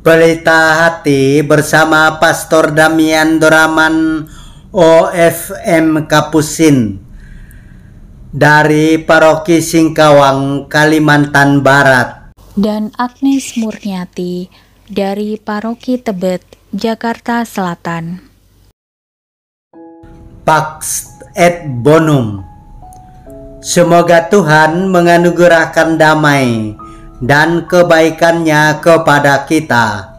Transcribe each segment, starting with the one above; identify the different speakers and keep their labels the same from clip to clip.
Speaker 1: Pelita Hati bersama Pastor Damian Doraman OFM Kapusin dari Paroki Singkawang, Kalimantan Barat,
Speaker 2: dan Agnes Murniati dari Paroki Tebet, Jakarta Selatan.
Speaker 1: Pax et Bonum. Semoga Tuhan menganugerahkan damai dan kebaikannya kepada kita.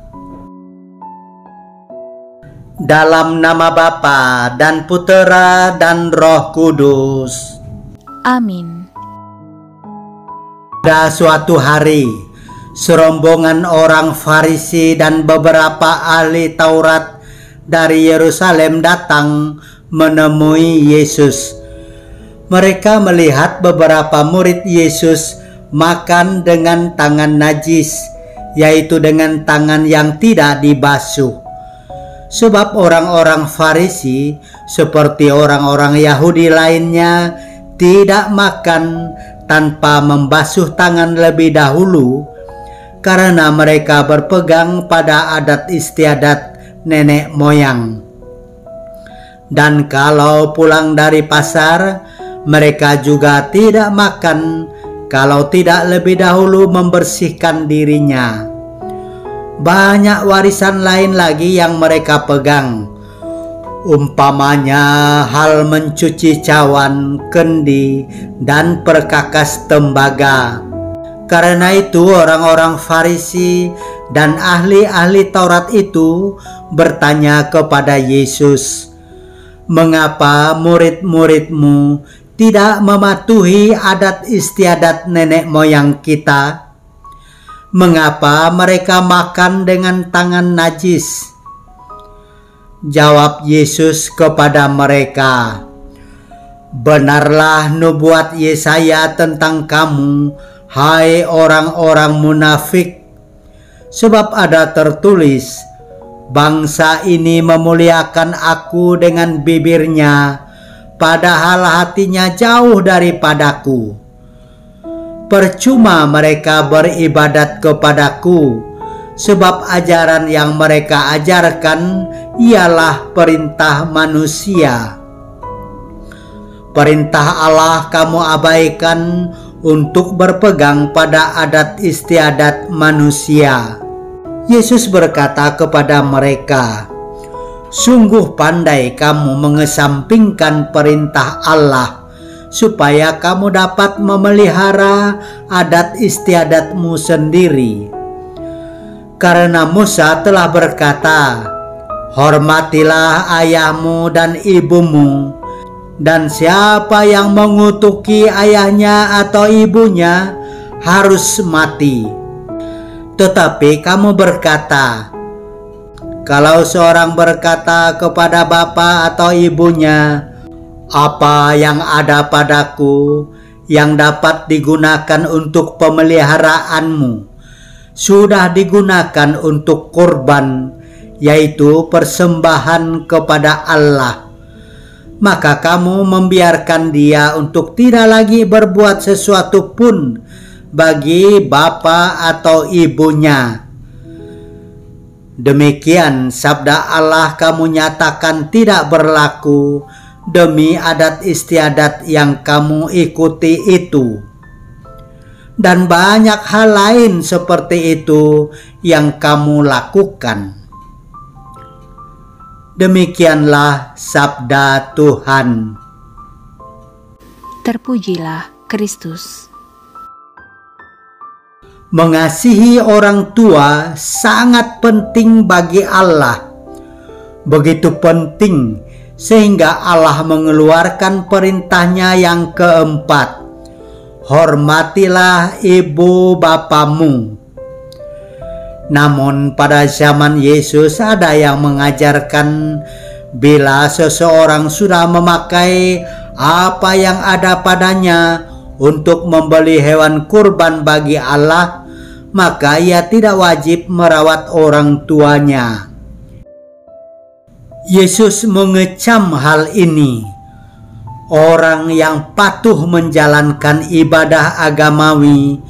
Speaker 1: Dalam nama Bapa dan Putera dan Roh Kudus.
Speaker 2: Amin.
Speaker 1: Pada suatu hari, serombongan orang Farisi dan beberapa ahli Taurat dari Yerusalem datang menemui Yesus. Mereka melihat beberapa murid Yesus makan dengan tangan najis, yaitu dengan tangan yang tidak dibasuh. Sebab orang-orang Farisi, seperti orang-orang Yahudi lainnya, tidak makan tanpa membasuh tangan lebih dahulu, karena mereka berpegang pada adat istiadat nenek moyang. Dan kalau pulang dari pasar, mereka juga tidak makan kalau tidak lebih dahulu membersihkan dirinya. Banyak warisan lain lagi yang mereka pegang, umpamanya hal mencuci cawan, kendi, dan perkakas tembaga. Karena itu orang-orang Farisi dan ahli-ahli Taurat itu bertanya kepada Yesus, "Mengapa murid-muridmu tidak mematuhi adat istiadat nenek moyang kita? Mengapa mereka makan dengan tangan najis?" Jawab Yesus kepada mereka, "Benarlah nubuat Yesaya tentang kamu, hai orang-orang munafik. Sebab ada tertulis, bangsa ini memuliakan aku dengan bibirnya, padahal hatinya jauh daripadaku. Percuma mereka beribadat kepadaku, sebab ajaran yang mereka ajarkan ialah perintah manusia. Perintah Allah kamu abaikan untuk berpegang pada adat istiadat manusia." Yesus berkata kepada mereka, "Sungguh pandai kamu mengesampingkan perintah Allah, supaya kamu dapat memelihara adat istiadatmu sendiri. Karena Musa telah berkata, hormatilah ayahmu dan ibumu, dan siapa yang mengutuki ayahnya atau ibunya harus mati. Tetapi kamu berkata, kalau seorang berkata kepada bapa atau ibunya, apa yang ada padaku yang dapat digunakan untuk pemeliharaanmu, sudah digunakan untuk kurban, yaitu persembahan kepada Allah, maka kamu membiarkan dia untuk tidak lagi berbuat sesuatu pun bagi bapa atau ibunya. Demikian sabda Allah kamu nyatakan tidak berlaku demi adat istiadat yang kamu ikuti itu. Dan banyak hal lain seperti itu yang kamu lakukan." Demikianlah sabda Tuhan.
Speaker 2: Terpujilah Kristus.
Speaker 1: Mengasihi orang tua sangat penting bagi Allah. Begitu penting sehingga Allah mengeluarkan perintahnya yang keempat, hormatilah ibu bapamu. Namun pada zaman Yesus ada yang mengajarkan bila seseorang sudah memakai apa yang ada padanya untuk membeli hewan kurban bagi Allah, maka ia tidak wajib merawat orang tuanya. Yesus mengecam hal ini. Orang yang patuh menjalankan ibadah agamawi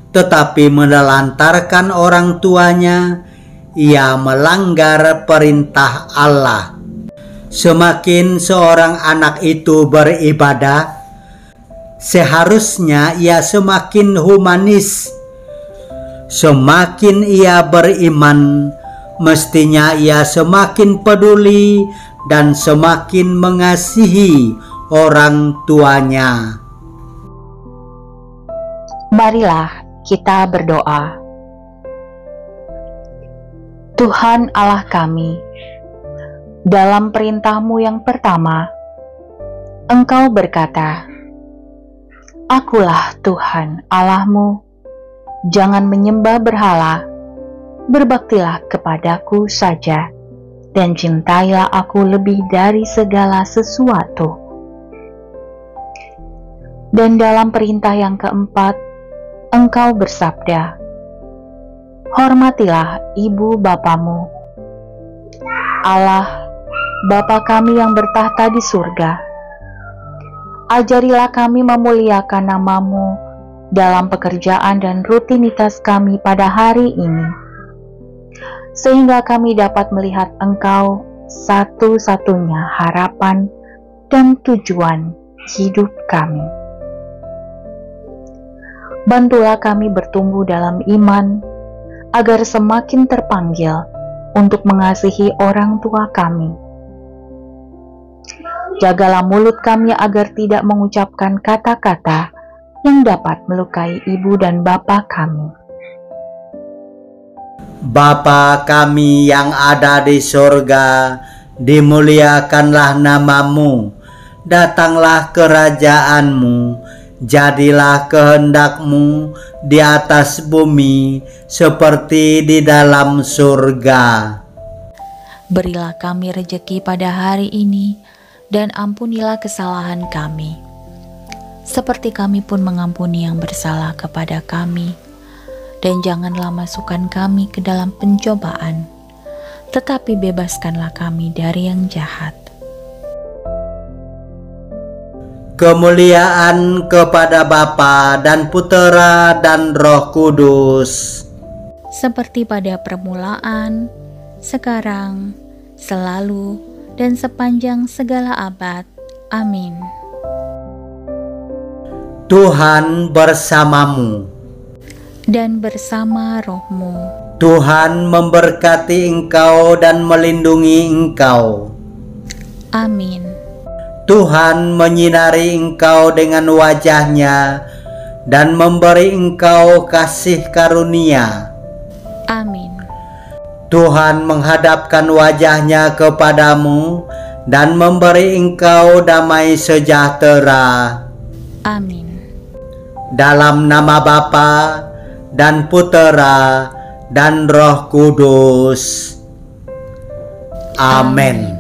Speaker 1: tetapi menelantarkan orang tuanya, ia melanggar perintah Allah. Semakin seorang anak itu beribadah, seharusnya ia semakin humanis. Semakin ia beriman, mestinya ia semakin peduli dan semakin mengasihi orang tuanya.
Speaker 2: Marilah kita berdoa. Tuhan Allah kami, dalam perintah-Mu yang pertama, Engkau berkata, "Akulah Tuhan Allah-Mu, jangan menyembah berhala, berbaktilah kepadaku saja, dan cintailah aku lebih dari segala sesuatu." Dan dalam perintah yang keempat, Engkau bersabda, "Hormatilah ibu bapamu." Allah, Bapa kami yang bertahta di surga, ajarilah kami memuliakan nama-Mu dalam pekerjaan dan rutinitas kami pada hari ini, sehingga kami dapat melihat Engkau satu-satunya harapan dan tujuan hidup kami. Bantulah kami bertumbuh dalam iman, agar semakin terpanggil untuk mengasihi orang tua kami. Jagalah mulut kami agar tidak mengucapkan kata-kata yang dapat melukai ibu dan bapa kami.
Speaker 1: Bapa kami yang ada di surga, dimuliakanlah nama-Mu, datanglah kerajaan-Mu, jadilah kehendak-Mu di atas bumi seperti di dalam surga.
Speaker 2: Berilah kami rejeki pada hari ini, dan ampunilah kesalahan kami, seperti kami pun mengampuni yang bersalah kepada kami. Dan janganlah masukkan kami ke dalam pencobaan, tetapi bebaskanlah kami dari yang jahat.
Speaker 1: Kemuliaan kepada Bapa dan Putera dan Roh Kudus,
Speaker 2: seperti pada permulaan, sekarang, selalu, dan sepanjang segala abad. Amin.
Speaker 1: Tuhan bersamamu.
Speaker 2: Dan bersama rohmu.
Speaker 1: Tuhan memberkati engkau dan melindungi engkau.
Speaker 2: Amin.
Speaker 1: Tuhan menyinari engkau dengan wajah-Nya dan memberi engkau kasih karunia.
Speaker 2: Amin.
Speaker 1: Tuhan menghadapkan wajah-Nya kepadamu dan memberi engkau damai sejahtera.
Speaker 2: Amin.
Speaker 1: Dalam nama Bapa dan Putera dan Roh Kudus. Amin.